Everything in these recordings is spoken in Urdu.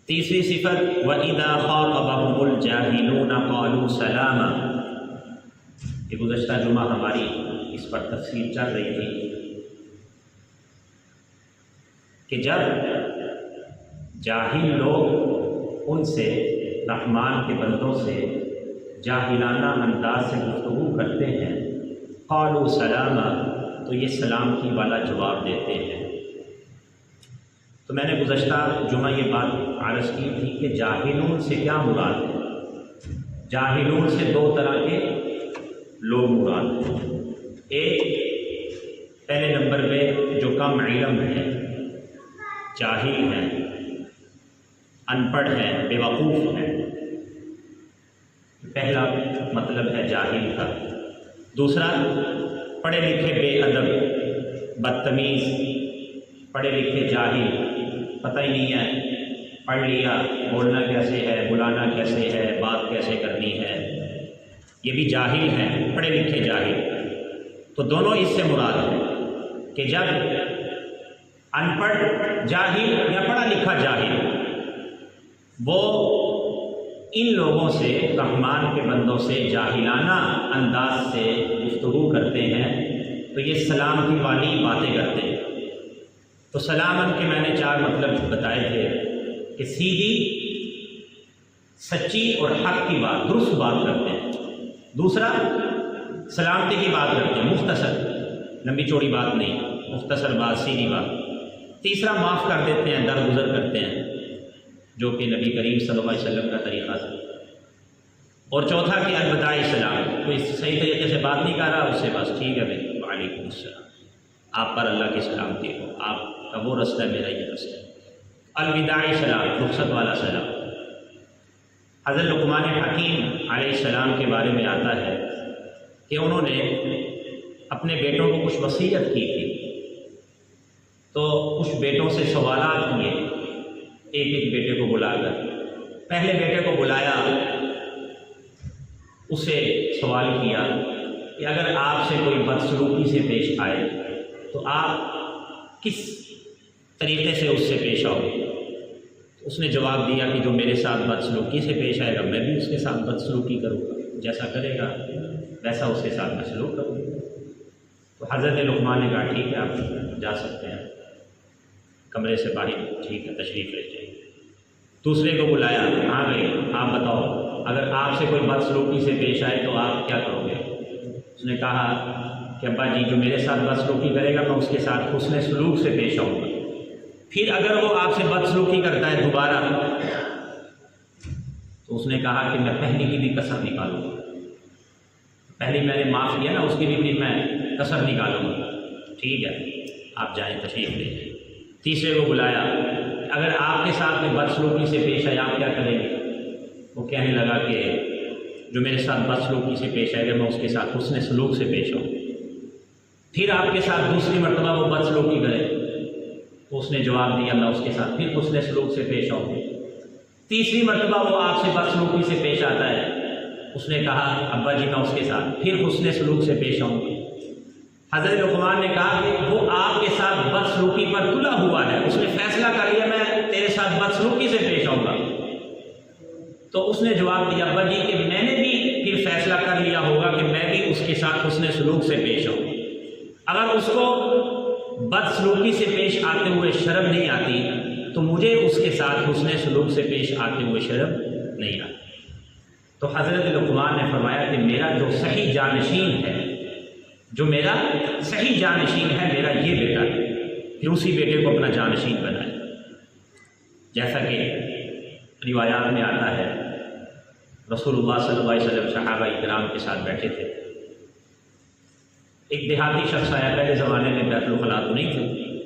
تیسری صفت وَإِذَا خَاطَبَهُمُ الْجَاهِلُونَ قَالُوا سَلَامًا، یہ گزشتہ جمعہ ہماری اس پر تفصیل چل رہی تھی کہ جب جاہل لوگ ان سے رحمان کے بندوں سے جاہلانہ انداز سے گفتگو کرتے ہیں قالوا سلاما، تو یہ سلامتی والا جواب دیتے ہیں۔ تو میں نے گزشتہ جمعہ یہ بات عرض کی تھی کہ جاہلون سے کیا مراد ہے؟ جاہلون سے دو طرح کے لوگ مراد ہیں۔ ایک پہلے نمبر پہ جو کم علم ہے، جاہل ہیں، ان پڑھ ہیں، بے وقوف ہیں، پہلا مطلب ہے جاہل کا۔ دوسرا پڑھے لکھے بے ادب، بدتمیز، پڑھے لکھے جاہل، پتہ ہی نہیں ہے، پڑھ لیا بولنا کیسے ہے، بلانا کیسے ہے، بات کیسے کرنی ہے، یہ بھی جاہل ہیں، پڑھے لکھے جاہل۔ تو دونوں اس سے مراد ہے کہ جب ان پڑھ جاہل یا پڑھا لکھا جاہل وہ ان لوگوں سے، رحمان کے بندوں سے جاہلانہ انداز سے گفتگو کرتے ہیں تو یہ سلامتی والی باتیں کرتے ہیں۔ تو سلامن کے میں نے چار مطلب بتائے تھے کہ سیدھی، سچی اور حق کی بات، درست بات کرتے ہیں۔ دوسرا سلامتی کی بات کرتے ہیں، مختصر، لمبی چوڑی بات نہیں، مختصر بات، سیدھی بات۔ تیسرا معاف کر دیتے ہیں، درگزر کرتے ہیں، جو کہ نبی کریم صلی اللہ علیہ وسلم کا طریقہ تھا۔ اور چوتھا کہ الوداع سلام، کوئی صحیح طریقے سے بات نہیں کر رہا، اس سے بس ٹھیک ہے بھائی، وعلیکم السلام، آپ پر اللہ کی سلامتی ہو، آپ کا وہ رستہ ہے، میرا یہ رستہ ہے۔ الوداع سلام، رخصت والا سلام۔ حضرت لقمان حکیم علیہ السلام کے بارے میں آتا ہے کہ انہوں نے اپنے بیٹوں کو کچھ وصیت کی تھی، تو کچھ بیٹوں سے سوالات کیے، ایک ایک بیٹے کو بلا کر۔ پہلے بیٹے کو بلایا، اسے سوال کیا کہ اگر آپ سے کوئی بدسلوکی سے پیش آئے تو آپ کس طریقے سے اس سے پیش آؤ گے؟ اس نے جواب دیا کہ جو میرے ساتھ بدسلوکی سے پیش آئے گا میں بھی اس کے ساتھ بدسلوکی کروں گا، جیسا کرے گا ویسا اس کے ساتھ میں سلوک کروں گا۔ تو حضرت لقمان نے کہا ٹھیک ہے، آپ جا سکتے ہیں کمرے سے باہر، ٹھیک ہے تشریف لے جائیے۔ دوسرے کو بلایا، ہاں بھائی آپ بتاؤ اگر آپ سے کوئی بدسلوکی سے پیش آئے تو آپ کیا کرو گے؟ اس نے کہا کہ ابا جی جو میرے ساتھ بدسلوکی کرے گا میں اس کے ساتھ حسن سلوک سے پیش آؤں گا۔ پھر اگر وہ آپ سے بدسلوکی کرتا ہے دوبارہ تو اس نے کہا کہ میں پہلی کی بھی کسر نکالوں گا، پہلی میں نے معاف کیا نا، اس کی بھی میں کسر نکالوں گا، ٹھیک ہے آپ جائیں تشریف لے جائیں۔ تیسرے کو بلایا، اگر آپ کے ساتھ میں بدسلوکی سے پیش آئے آپ کیا کریں گے؟ وہ کہنے لگا کہ جو میرے ساتھ بدسلوکی سے پیش آئے گا میں اس کے ساتھ حسن سلوک سے پیش آؤں۔ پھر آپ کے ساتھ دوسری مرتبہ وہ بدسلوکی کرے تو اس نے جواب دیا میں اس کے ساتھ پھر حسن سلوک سے پیش آؤں۔ تیسری مرتبہ وہ آپ سے بدسلوکی سے پیش آتا ہے، اس نے کہا ابا جی میں اس کے ساتھ پھر حسن سلوک سے پیش آؤں گا۔ حضرت لقمان نے کہا کہ وہ آپ کے ساتھ بدسلوکی پر تلا ہوا ہے، اس نے فیصلہ کر لیا میں تیرے ساتھ بدسلوکی سے پیش آؤں گا۔ تو اس نے جواب دیا ابا جی کہ میں نے بھی پھر فیصلہ کر لیا ہوگا کہ میں بھی اس کے ساتھ حسن سلوک سے پیش آؤں۔ اگر اس کو بدسلوکی سے پیش آتے ہوئے شرم نہیں آتی تو مجھے اس کے ساتھ حسن سلوک سے پیش آتے ہوئے شرم نہیں آتی۔ تو حضرت لقمان نے فرمایا کہ میرا جو صحیح جانشین ہے، جو میرا صحیح جانشین ہے میرا یہ بیٹا ہے، پھر اسی بیٹے کو اپنا جانشین بنائے۔ جیسا کہ روایات میں آتا ہے رسول اللہ صلی اللہ علیہ وسلم صحابہ کرام کے ساتھ بیٹھے تھے، ایک دیہاتی شخص آیا، پہلے زمانے میں بیت الخلاء تو نہیں تھی،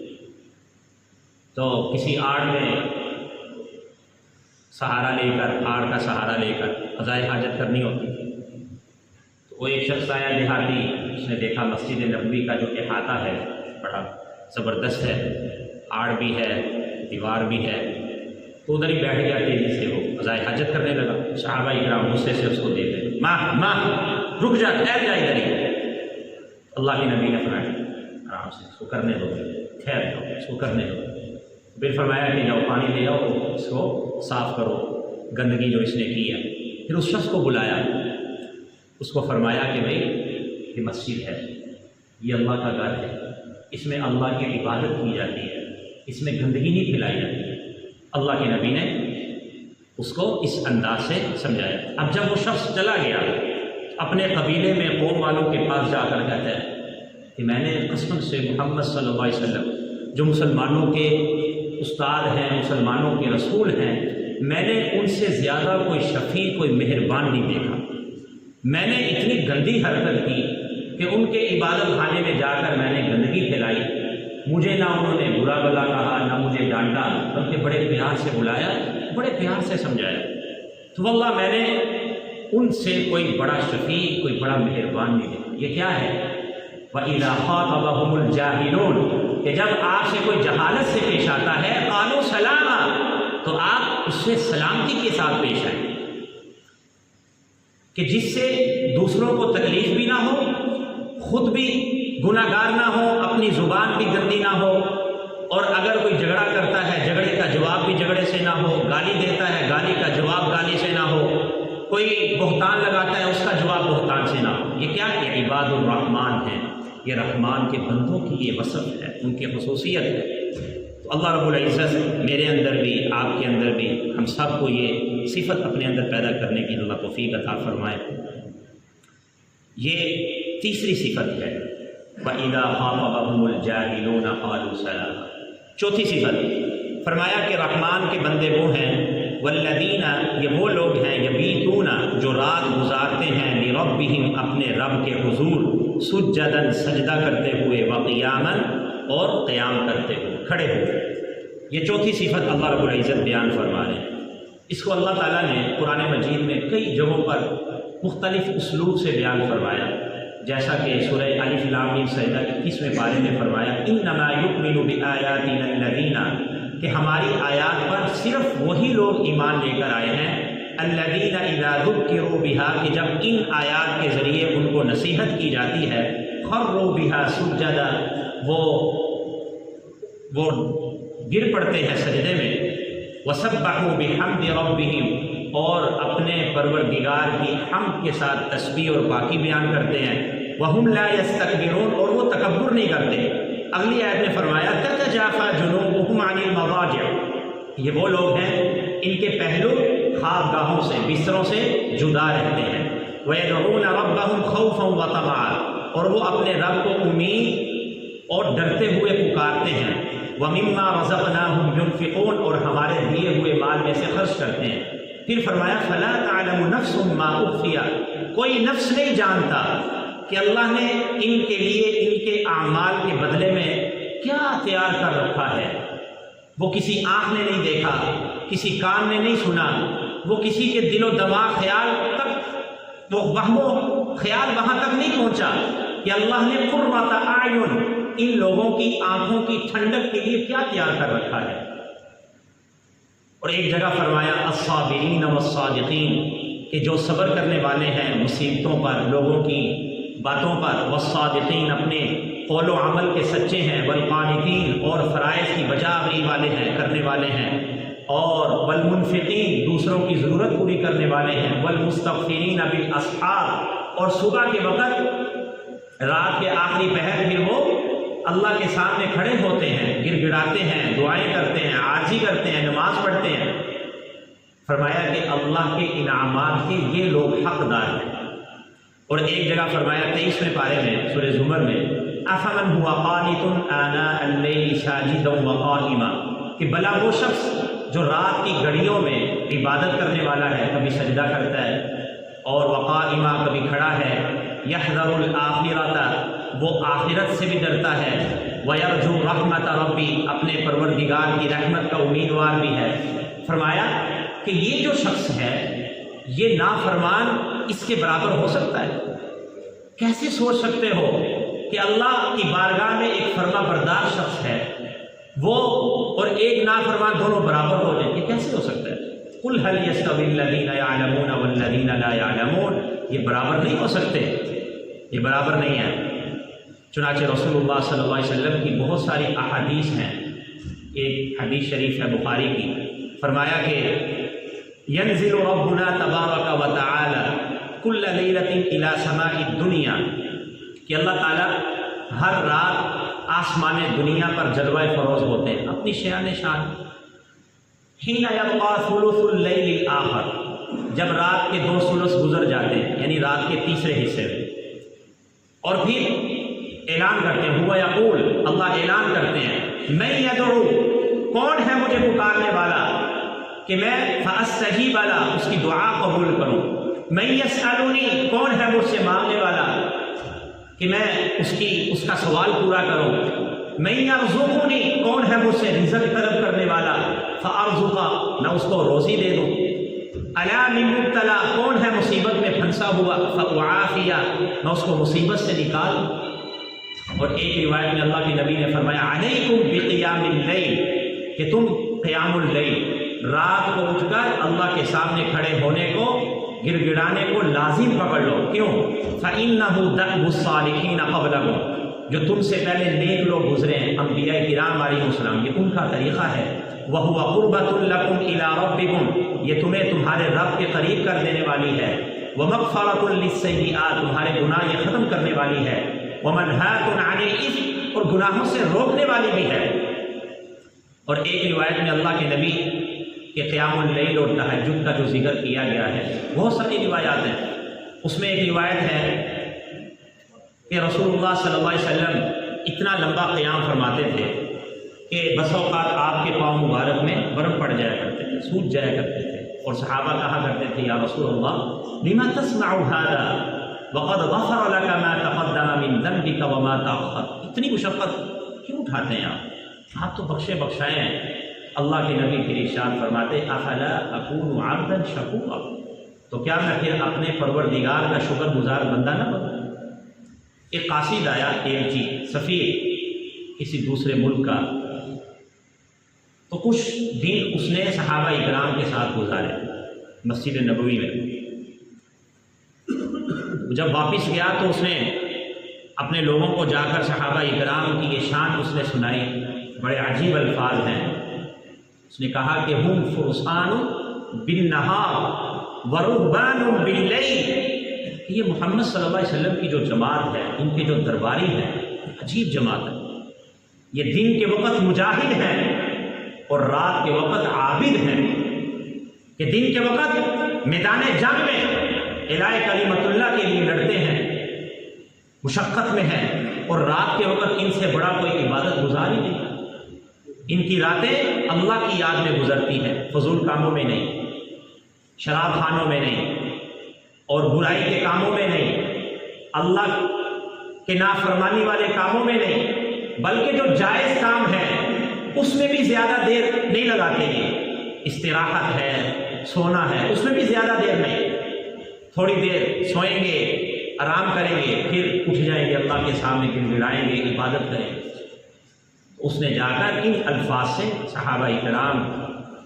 تو کسی آڑ میں سہارا لے کر، آڑ کا سہارا لے کر قضائے حاجت کرنی ہوتی تھی۔ تو وہ ایک شخص آیا دیہاتی، اس نے دیکھا مسجد نبوی کا جو احاطہ ہے بڑا زبردست ہے، آڑ بھی ہے دیوار بھی ہے، تو ادھر ہی بیٹھ گیا، تیزی سے وہ قضائے حاجت کرنے لگا۔ صحابہ کرام غصے سے اس کو دیکھ رہے، ماں رک جا، ٹھہر جا ادھر ہی۔ اللہ کے نبی نے فرمایا آرام سے اس کو کرنے دو، ٹھہر جاؤ، اس کو کرنے دو۔ پھر فرمایا کہ جاؤ پانی لے آؤ، اس کو صاف کرو، گندگی جو اس نے کی ہے۔ پھر اس شخص کو بلایا، اس کو فرمایا کہ بھائی یہ مسجد ہے، یہ اللہ کا گھر ہے، اس میں اللہ کی عبادت کی جاتی ہے، اس میں گندگی نہیں پھیلائی جاتی ہے۔ اللہ کے نبی نے اس کو اس انداز سے سمجھایا۔ اب جب وہ شخص چلا گیا اپنے قبیلے میں قوم والوں کے پاس جا کر کہتا ہے کہ میں نے قسم سے محمد صلی اللہ علیہ وسلم جو مسلمانوں کے استاد ہیں، مسلمانوں کے رسول ہیں، میں نے ان سے زیادہ کوئی شفیع، کوئی مہربان نہیں دیکھا۔ میں نے اتنی گندی حرکت کی کہ ان کے عبادت خانے میں جا کر میں نے گندگی پھیلائی، مجھے نہ انہوں نے برا بلا کہا، نہ مجھے ڈانٹا، بلکہ بڑے پیار سے بلایا، بڑے پیار سے سمجھایا۔ تو واللہ میں نے ان سے کوئی بڑا شفیع، کوئی بڑا مہربان نہیں دیکھا۔ یہ کیا ہے؟ وَإِذَا خَاطَبَهُمُ الْجَاهِلُونَ، کہ جب آپ سے کوئی جہالت سے پیش آتا ہے قَالُوا سَلَامًا، تو آپ اس سے سلامتی کے ساتھ پیش آئیں، کہ جس سے دوسروں کو تکلیف بھی نہ ہو، خود بھی گناہ گار نہ ہو، اپنی زبان بھی گندی نہ ہو، اور اگر کوئی جھگڑا کرتا ہے جھگڑے کا جواب بھی جھگڑے سے نہ ہو، گالی دیتا ہے گالی کا جواب گالی سے نہ ہو، کوئی بہتان لگاتا ہے اس کا جواب بہتان سے نہ ہو۔ یہ کیا؟ یہ عباد الرحمن ہیں، یہ رحمان کے بندوں کی یہ وصف ہے، ان کی خصوصیت ہے۔ تو اللہ رب العزت میرے اندر بھی، آپ کے اندر بھی، ہم سب کو یہ صفت اپنے اندر پیدا کرنے کی اللہ توفیق عطا فرمائے۔ یہ تیسری صفت ہے، وَإِذَا خَاطَبَهُمُ الْجَاهِلُونَ قَالُوا سَلَامًا۔ چوتھی صفت فرمایا کہ رحمان کے بندے وہ ہیں، والذین، یہ وہ لوگ ہیں، یبیتون، جو رات گزارتے ہیں، لربہم، اپنے رب کے حضور، سجداً، سجدہ کرتے ہوئے، وقیاماً، اور قیام کرتے ہوئے، کھڑے ہوئے۔ یہ چوتھی صفت اللہ رب العزت بیان فرما رہے ہیں۔ اس کو اللہ تعالیٰ نے قرآن مجید میں کئی جگہوں پر مختلف اسلوب سے بیان فرمایا، جیسا کہ سورہ الف لام میم سجدہ 21ویں پارے میں فرمایا، انما یؤمن بآیاتنا الذین، کہ ہماری آیات پر صرف وہی لوگ ایمان لے کر آئے ہیں، الذین اذا ذکروا بہا، کہ جب ان آیات کے ذریعے ان کو نصیحت کی جاتی ہے، خروا بہا سجدا، وہ گر پڑتے ہیں سجدے میں، وسبحوا بحمد ربہم، اور اپنے پروردگار کی حمد کے ساتھ تسبیح اور پاکی بیان کرتے ہیں، وَهُمْ لَا يَسْتَكْبِرُونَ، اور وہ تکبر نہیں کرتے۔ اگلی آیت میں فرمایا تَتَجَافَى جُنُوبُهُمْ عَنِ الْمَضَاجِعِ، یہ وہ لوگ ہیں ان کے پہلو خواب گاہوں سے، بستروں سے جدا رہتے ہیں، وَيَدْعُونَ رَبَّهُمْ خَوْفًا وَطَمَعًا، اور وہ اپنے رب کو امید اور ڈرتے ہوئے پکارتے ہیں، وَمِمَّا رَزَقْنَاهُمْ يُنْفِقُونَ، اور ہمارے دیے ہوئے مال میں سے خرچ کرتے ہیں۔ پھر فرمایا فَلَا تَعْلَمُ نَفْسٌ مَا أُخْفِيَ، کوئی نفس نہیں جانتا کہ اللہ نے ان کے لیے ان کے اعمال کے بدلے میں کیا تیار کر رکھا ہے۔ وہ کسی آنکھ نے نہیں دیکھا، کسی کان نے نہیں سنا، وہ کسی کے دل و دماغ خیال تک، وہ وہم و خیال وہاں تک نہیں پہنچا کہ اللہ نے قرۃ اعین، ان لوگوں کی آنکھوں کی ٹھنڈک کے لیے کیا تیار کر رکھا ہے۔ اور ایک جگہ فرمایا الصابرین والصادقین، کہ جو صبر کرنے والے ہیں مصیبتوں پر، لوگوں کی باتوں پر، والصادقین، اپنے قول و عمل کے سچے ہیں، والقانتین، اور فرائض کی بجاوری والے ہیں، کرنے والے ہیں، اور والمنفقین، دوسروں کی ضرورت پوری کرنے والے ہیں، والمستغفرین بالاسحار، اور صبح کے وقت، رات کے آخری پہر پھر وہ اللہ کے سامنے کھڑے ہوتے ہیں، گر گڑاتے ہیں، دعائیں کرتے ہیں، عاجزی کرتے ہیں، نماز پڑھتے ہیں۔ فرمایا کہ اللہ کے انعامات کے یہ لوگ حقدار ہیں۔ اور ایک جگہ فرمایا 23ویں پارے میں سورہ زمر میں، افمن هو قانت آناء الليل ساجدا وقائما، کہ بلا وہ شخص جو رات کی گھڑیوں میں عبادت کرنے والا ہے، کبھی سجدہ کرتا ہے، اور وقائما، کبھی کھڑا ہے، یحذر الآخرۃ، وہ آخرت سے بھی ڈرتا ہے، وَيَرْجُو رَحْمَةَ رَبِّ، اپنے پروردگار کی رحمت کا امیدوار بھی ہے۔ فرمایا کہ یہ جو شخص ہے یہ نافرمان اس کے برابر ہو سکتا ہے؟ کیسے سوچ سکتے ہو کہ اللہ کی بارگاہ میں ایک فرما بردار شخص ہے وہ اور ایک نافرمان دونوں برابر ہو جائیں؟ یہ کیسے ہو سکتا ہے؟ قُلْ هَلْ يَسْتَوِي الَّذِينَ يَعْلَمُونَ وَالَّذِينَ لَا يَعْلَمُونَ، یہ برابر نہیں ہو سکتے، یہ برابر نہیں ہے۔ چنانچہ رسول اللہ صلی اللہ علیہ وسلم کی بہت ساری احادیث ہیں، ایک حدیث شریف ہے بخاری کی، فرمایا کہ ینزل ربنا تبارک و تعالی کل لیلۃ الی سماء الدنیا، کہ اللہ تعالیٰ ہر رات آسمان دنیا پر جلوہ فروز ہوتے ہیں اپنی شان شان۔ حین یبقى ثلث اللیل الآخر، جب رات کے 2 ثلث گزر جاتے ہیں یعنی رات کے تیسرے حصے میں، اور پھر اعلان کرتے ہیں، ہوا یقول، اللہ اعلان کرتے ہیں، میں یدعو، کون ہے مجھے پکارنے والا کہ میں فاستجیب له، اس کی دعا قبول کروں، میں یسألنی، کون ہے مجھ سے مانگنے والا کہ میں اس کا سوال پورا کروں، میں یرزقنی، کون ہے مجھ سے رزق طلب کرنے والا، فارزقہ، میں اس کو روزی دے دوں، الا من مبتلا، کون ہے مصیبت میں پھنسا ہوا، فاعافیہ، میں اس کو مصیبت سے نکال۔ اور ایک روایت میں اللہ کے نبی نے فرمایا علیکم بقیام اللیل، کہ تم قیام اللیل، رات کو اٹھ کر اللہ کے سامنے کھڑے ہونے کو، گڑ گڑانے کو لازم پکڑ لو۔ کیوں؟ فإنہ دأب الصالحین قبلکم، جو تم سے پہلے نیک لوگ گزرے ہیں، انبیاء کرام علیہ السلام، یہ ان کا طریقہ ہے۔ وَهُوَ قُرْبَةٌ لَكُمْ إِلَىٰ رَبِّكُمْ، یہ تمہیں تمہارے رب کے قریب کر دینے والی ہے۔ وَمَغْفَرَةٌ لِلسَّيِّئَاتِ، تمہارے گناہ یہ ختم کرنے والی ہے۔ وَمَنْهَاةٌ عَنِ الْإِثْمِ، اور گناہوں سے روکنے والی بھی ہے۔ اور ایک روایت میں اللہ کے نبی کے قیام اللیل اور تہجد کا جو ذکر کیا گیا ہے، بہت ساری روایات ہیں، اس میں ایک روایت ہے کہ رسول اللہ صلی اللہ علیہ وسلم اتنا لمبا قیام فرماتے تھے کہ بس اوقات آپ کے پاؤں مبارک میں برف پڑ جایا کرتے تھے، سوج جایا کرتے تھے، اور صحابہ کہا کرتے تھے یا رسول اللہ لما تصنع هذا وقد غفر لك ما تقدم من ذنبك وما تأخر، اتنی مشقت کیوں اٹھاتے ہیں آپ تو بخشے بخشائے ہیں۔ اللہ کے نبی پھر ارشاد فرماتے افلا اکون عبدا شکورا، تو کیا میں پھر اپنے پروردگار کا شکر گزار بندہ نہ بنوں؟ ایک قاصد آیا، ایلچی، سفیر کسی دوسرے ملک کا، تو کچھ دن اس نے صحابہ اکرام کے ساتھ گزارے مسجد نبوی میں۔ جب واپس گیا تو اس نے اپنے لوگوں کو جا کر صحابہ اکرام کی یہ شان اس نے سنائی، بڑے عجیب الفاظ ہیں۔ اس نے کہا کہ ہم فرسان بالنہار ورہبان باللیل، یہ محمد صلی اللہ علیہ وسلم کی جو جماعت ہے، ان کے جو درباری ہیں، عجیب جماعت ہے، یہ دن کے وقت مجاہد ہیں اور رات کے وقت عابد ہیں، کہ دن کے وقت میدان جنگ میں الہ کلمت اللہ کے لیے لڑتے ہیں، مشقت میں ہیں، اور رات کے وقت ان سے بڑا کوئی عبادت گزار ہی نہیں۔ ان کی راتیں اللہ کی یاد میں گزرتی ہیں، فضول کاموں میں نہیں، شراب خانوں میں نہیں، اور برائی کے کاموں میں نہیں، اللہ کے نافرمانی والے کاموں میں نہیں، بلکہ جو جائز کام ہے اس میں بھی زیادہ دیر نہیں لگاتے یہ، استراحت ہے، سونا ہے، اس میں بھی زیادہ دیر نہیں، تھوڑی دیر سوئیں گے، آرام کریں گے، پھر اٹھ جائیں گے، اللہ کے سامنے گڑ گڑائیں گے، عبادت کریں گے۔ اس نے جا کر ان الفاظ سے صحابہ اکرام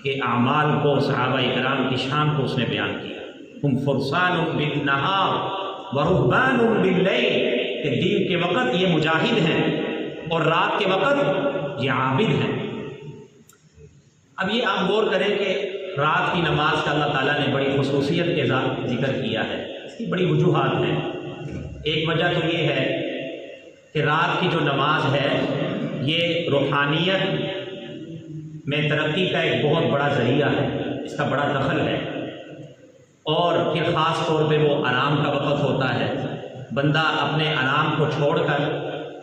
کے اعمال کو، صحابہ اکرام کی شان کو اس نے بیان کیا، ہم فرسان بالنہار ورہبان باللیل، کہ دن کے وقت یہ مجاہد ہیں اور رات کے وقت یہ عابد ہیں۔ اب یہ آپ غور کریں کہ رات کی نماز کا اللہ تعالیٰ نے بڑی خصوصیت کے ساتھ ذکر کیا ہے، اس کی بڑی وجوہات ہیں۔ ایک وجہ تو یہ ہے کہ رات کی جو نماز ہے یہ روحانیت میں ترقی کا ایک بہت بڑا ذریعہ ہے، اس کا بڑا دخل ہے، اور پھر خاص طور پہ وہ آرام کا وقت ہوتا ہے، بندہ اپنے آرام کو چھوڑ کر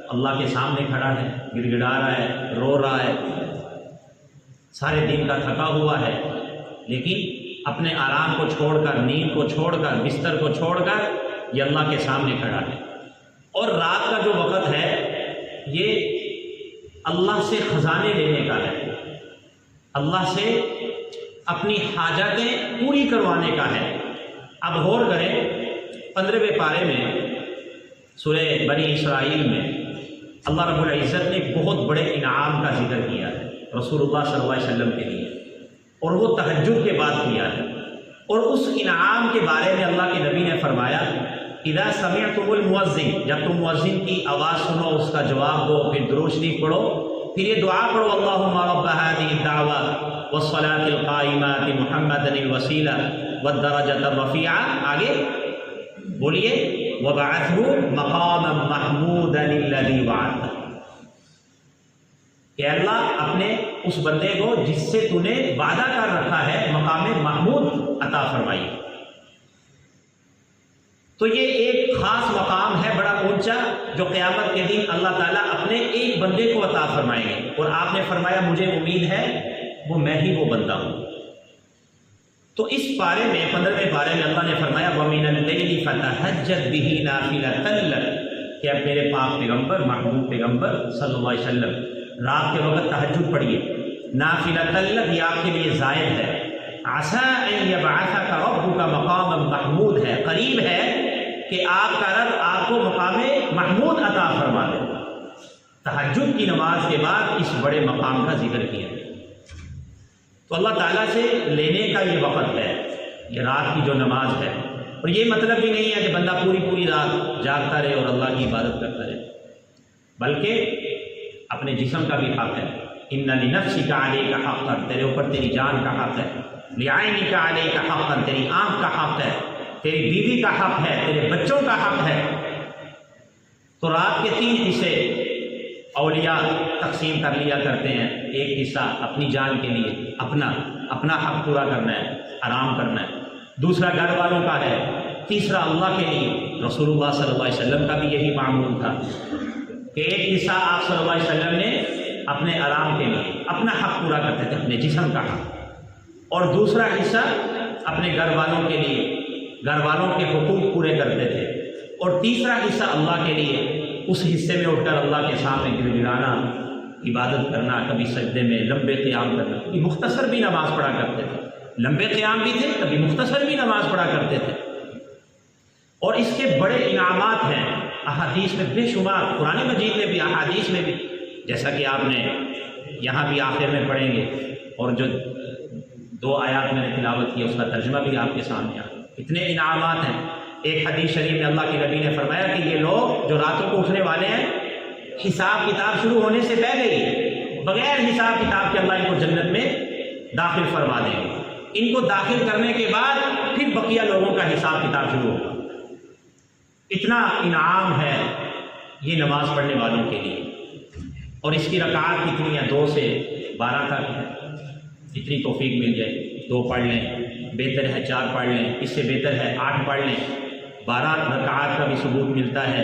اللہ کے سامنے کھڑا ہے، گڑ گڑا رہا ہے، رو رہا ہے، سارے دن کا تھکا ہوا ہے، لیکن اپنے آرام کو چھوڑ کر، نیند کو چھوڑ کر، بستر کو چھوڑ کر یہ اللہ کے سامنے کھڑا ہے۔ اور رات کا جو وقت ہے یہ اللہ سے خزانے لینے کا ہے، اللہ سے اپنی حاجتیں پوری کروانے کا ہے۔ اب غور کریں 15ویں پارے میں سورہ بنی اسرائیل میں اللہ رب العزت نے ایک بہت بڑے انعام کا ذکر کیا ہے رسول اللہ صلی اللہ علیہ وسلم کے لیے، اور وہ تہجد کے بعد کیا ہے، اور اس انعام کے بارے میں اللہ کے نبی نے فرمایا اذا سمعتم المؤذن، جب تم مؤذن کی آواز سنو اس کا جواب دو، پھر درود شریف پڑھو، پھر یہ دعا پڑھو اللہم رب هذه الدعوة والصلاة القائمة محمدا الوسیلہ والدرجة الرفیعہ. آگے بولیے وبعثه مقاما محمودا الذی وعدته، کہ اللہ اپنے اس بندے کو جس سے تو نے وعدہ کر رکھا ہے مقام محمود عطا فرمائی. تو یہ ایک خاص مقام ہے بڑا اونچا جو قیامت کے دن اللہ تعالیٰ اپنے ایک بندے کو عطا فرمائیں گے. اور آپ نے فرمایا مجھے امید ہے وہ میں ہی وہ بندہ ہوں. تو اس پارے میں 15ویں پارے میں اللہ نے فرمایا وَمِنَ اللَّيْلِ فَتَهَجَّدْ بِهِ نَافِلَةً لَكَ، کہ اب میرے پاک پیغمبر محبوب پیغمبر صلی اللہ علیہ وسلم رات کے وقت تہجد پڑھیے. نافلۃ لک یہ آپ کے لیے زائد ہے. عسیٰ ان یبعثک ربک مقاما محمود ہے، قریب ہے کہ آپ کا رب آپ کو مقام محمود عطا فرما دے. تہجد کی نماز کے بعد اس بڑے مقام کا ذکر کیا. تو اللہ تعالیٰ سے لینے کا یہ وقت ہے، یہ رات کی جو نماز ہے. اور یہ مطلب بھی نہیں ہے کہ بندہ پوری رات جاگتا رہے اور اللہ کی عبادت کرتا رہے، بلکہ اپنے جسم کا بھی حق ہے. ان لنفسک علیک حقا، تیرے اوپر تیری جان کا حق ہے. لعینک علیک حقا، تیری آنکھ کا حق ہے. تیری بیوی کا حق ہے، تیرے بچوں کا حق ہے. تو رات کے 3 حصے اولیاء تقسیم کر لیا کرتے ہیں. ایک حصہ اپنی جان کے لیے، اپنا حق پورا کرنا ہے، آرام کرنا ہے. دوسرا گھر والوں کا ہے. تیسرا اللہ کے لیے. رسول اللہ صلی اللہ علیہ وسلم کا بھی یہی معمول تھا کہ ایک حصہ آپ صلی اللہ علیہ وسلم نے اپنے آرام کے لیے اپنا حق پورا کرتے تھے، اپنے جسم کا حق، اور دوسرا حصہ اپنے گھر والوں کے لیے، گھر والوں کے حقوق پورے کرتے تھے، اور تیسرا حصہ اللہ کے لیے. اس حصے میں اٹھ کر اللہ کے سامنے گڑگڑانا، عبادت کرنا، کبھی سجدے میں لمبے قیام کرنا. کبھی مختصر بھی نماز پڑھا کرتے تھے، لمبے قیام بھی تھے، کبھی مختصر بھی نماز پڑھا کرتے تھے. اور اس کے بڑے انعامات ہیں احادیث میں بے شمار، قرآن مجید میں بھی احادیث میں بھی، جیسا کہ آپ نے یہاں بھی آخر میں پڑھیں گے. اور جو 2 آیات میں نے تلاوت کی اس کا ترجمہ بھی آپ کے سامنے آ. اتنے انعامات ہیں. ایک حدیث شریف میں اللہ کے نبی نے فرمایا کہ یہ لوگ جو راتوں کو اٹھنے والے ہیں حساب کتاب شروع ہونے سے پہلے ہی بغیر حساب کتاب کے اللہ ان کو جنت میں داخل فرما دیں گے. ان کو داخل کرنے کے بعد پھر بقیہ لوگوں کا حساب کتاب شروع ہوگا. اتنا انعام ہے یہ نماز پڑھنے والوں کے لیے. اور اس کی رکعات کتنی ہے؟ 2 سے 12 تک ہے. جتنی توفیق مل جائے 2 پڑھ لیں، بہتر ہے 4 پڑھ لیں، اس سے بہتر ہے 8 پڑھ لیں. 12 رکعات کا بھی ثبوت ملتا ہے.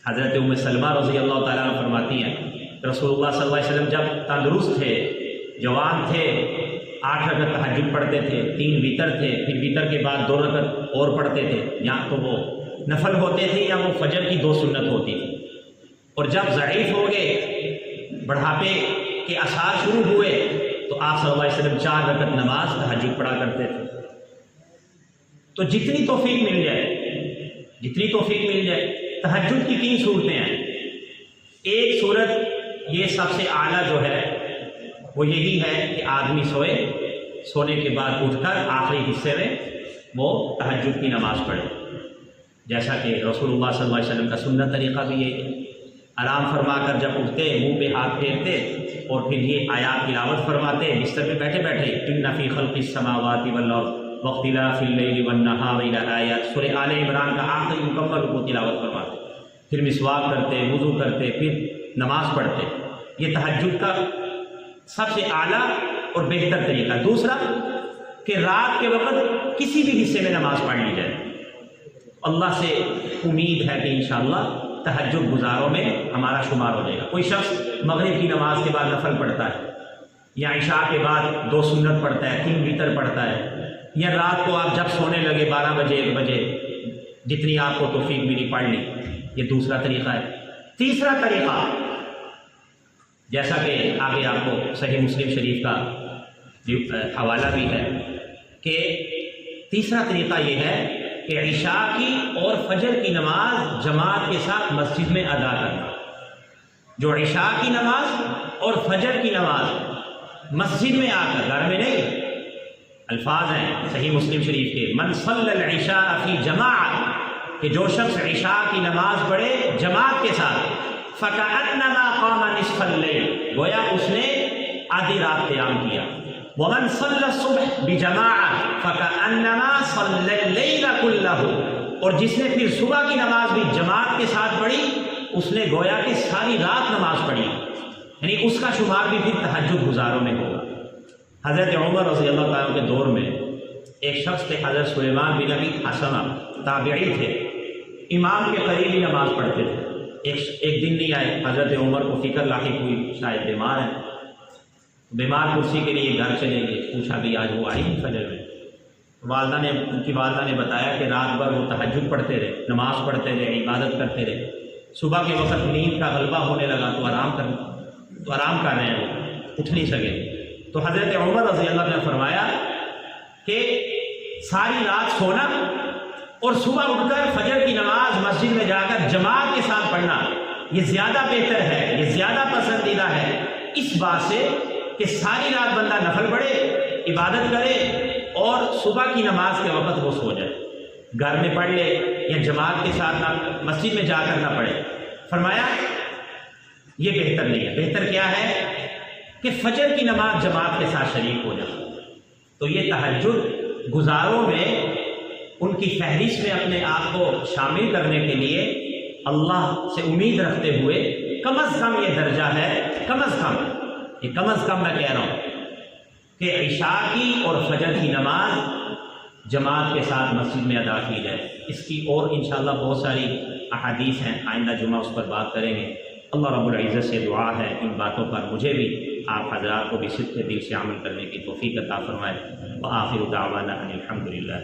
حضرت ام سلمہ رضی اللہ تعالیٰ عنہ فرماتی ہیں رسول اللہ صلی اللہ علیہ وسلم جب تندرست تھے، جوان تھے، 8 رکعت تہجد پڑھتے تھے، 3 وتر تھے، پھر وتر کے بعد 2 رکعت اور پڑھتے تھے. یا تو وہ نفل ہوتے تھے یا وہ فجر کی 2 سنت ہوتی تھی. اور جب ضعیف ہو گئے، بڑھاپے کے آثار شروع ہوئے، تو آپ صلی اللہ علیہ وسلم 4 رکعت نماز تہجد پڑھا کرتے تھے. تو جتنی توفیق مل جائے. تہجد کی 3 صورتیں ہیں. ایک صورت یہ سب سے اعلیٰ جو ہے وہ یہی ہے کہ آدمی سونے کے بعد اٹھ کر آخری حصے میں وہ تہجد کی نماز پڑھے، جیسا کہ رسول اللہ صلی اللہ علیہ وسلم کا سنت طریقہ بھی یہی ہے. آرام فرما کر جب اٹھتے منہ پہ ہاتھ پھیرتے اور پھر یہ آیات تلاوت فرماتے بستر میں بیٹھے ان فی خلق السماوات والارض واختلاف اللیل والنہار لآیات. سورہ آل عمران کا آخری مکمل کو تلاوت فرماتے، پھر مسواک کرتے، وضو کرتے، پھر نماز پڑھتے. یہ تہجد کا سب سے اعلیٰ اور بہتر طریقہ. دوسرا کہ رات کے وقت کسی بھی حصے میں نماز پڑھ لی جائے. اللہ سے امید ہے کہ انشاءاللہ تہجد گزاروں میں ہمارا شمار ہو جائے گا. کوئی شخص مغرب کی نماز کے بعد نفل پڑھتا ہے، یا عشاء کے بعد 2 سنت پڑھتا ہے، 3 وتر پڑھتا ہے، یا رات کو آپ جب سونے لگے 12 بجے 1 بجے جتنی آپ کو توفیق ملی پڑھ لی. یہ دوسرا طریقہ ہے. تیسرا طریقہ جیسا کہ آگے آپ کو صحیح مسلم شریف کا حوالہ بھی ہے کہ تیسرا طریقہ یہ ہے کہ عشاء کی اور فجر کی نماز جماعت کے ساتھ مسجد میں ادا کرنا. جو عشاء کی نماز اور فجر کی نماز مسجد میں آ کر، گھر میں نہیں. الفاظ ہیں صحیح مسلم شریف کے من صلی العشاء فی جماعت، کہ جو شخص عشاء کی نماز پڑھے جماعت کے ساتھ، فَكَأَنَّمَا قَامَ نِصْفَ اللَّيْلِ، گویا اس نے آدھی رات قیام کیا۔ وَمَنْ صَلَّى الصُّبْحَ بِجَمَاعَةٍ فَكَأَنَّمَا صَلَّى اللَّيْلَ كُلَّهُ، اور جس نے پھر صبح کی نماز بھی جماعت کے ساتھ پڑھی اس نے گویا کہ ساری رات نماز پڑھی، یعنی اس کا شمار بھی پھر تہجد گزاروں میں ہوگا۔ حضرت عمر رضی اللہ تعالیٰ کے دور میں ایک شخص تھے، حضرت سلیمان بن ابی حسنہ، تابعی تھے، امام کے قریب ہی نماز پڑھتے تھے۔ ایک دن نہیں آئے، حضرت عمر کو فکر لاحق ہوئی شاید بیمار ہیں، بیمار کرسی کے لیے گھر چلے گئے، پوچھا کہ آج وہ آئی نہیں فجر میں؟ ان کی والدہ نے بتایا کہ رات بھر وہ تہجد پڑھتے رہے، نماز پڑھتے رہے، عبادت کرتے رہے، صبح کے وقت نیند کا غلبہ ہونے لگا تو آرام کر رہے ہیں، وہ اٹھ نہیں سکے۔ تو حضرت عمر رضی اللہ عنہ نے فرمایا کہ ساری رات سونا اور صبح اٹھ کر فجر کی نماز مسجد میں جا کر جماعت کے ساتھ پڑھنا یہ زیادہ بہتر ہے، یہ زیادہ پسندیدہ ہے، اس بات سے کہ ساری رات بندہ نفل پڑھے، عبادت کرے اور صبح کی نماز کے وقت وہ سو جائے، گھر میں پڑھ لے یا جماعت کے ساتھ نہ مسجد میں جا کر نہ پڑھے۔ فرمایا یہ بہتر نہیں ہے، بہتر کیا ہے کہ فجر کی نماز جماعت کے ساتھ شریک ہو جائے۔ تو یہ تہجد گزاروں میں ان کی فہرست میں اپنے آپ کو شامل کرنے کے لیے اللہ سے امید رکھتے ہوئے کم از کم یہ درجہ ہے، کم از کم میں کہہ رہا ہوں کہ عشاء کی اور فجر کی نماز جماعت کے ساتھ مسجد میں ادا کی جائے۔ اس کی اور انشاءاللہ بہت ساری احادیث ہیں، آئندہ جمعہ اس پر بات کریں گے۔ اللہ رب العزت سے دعا ہے ان باتوں پر مجھے بھی آپ حضرات کو بھی صدق دل سے عمل کرنے کی توفیق عطا فرمائے۔ وآخر دعوانا ان الحمد للہ۔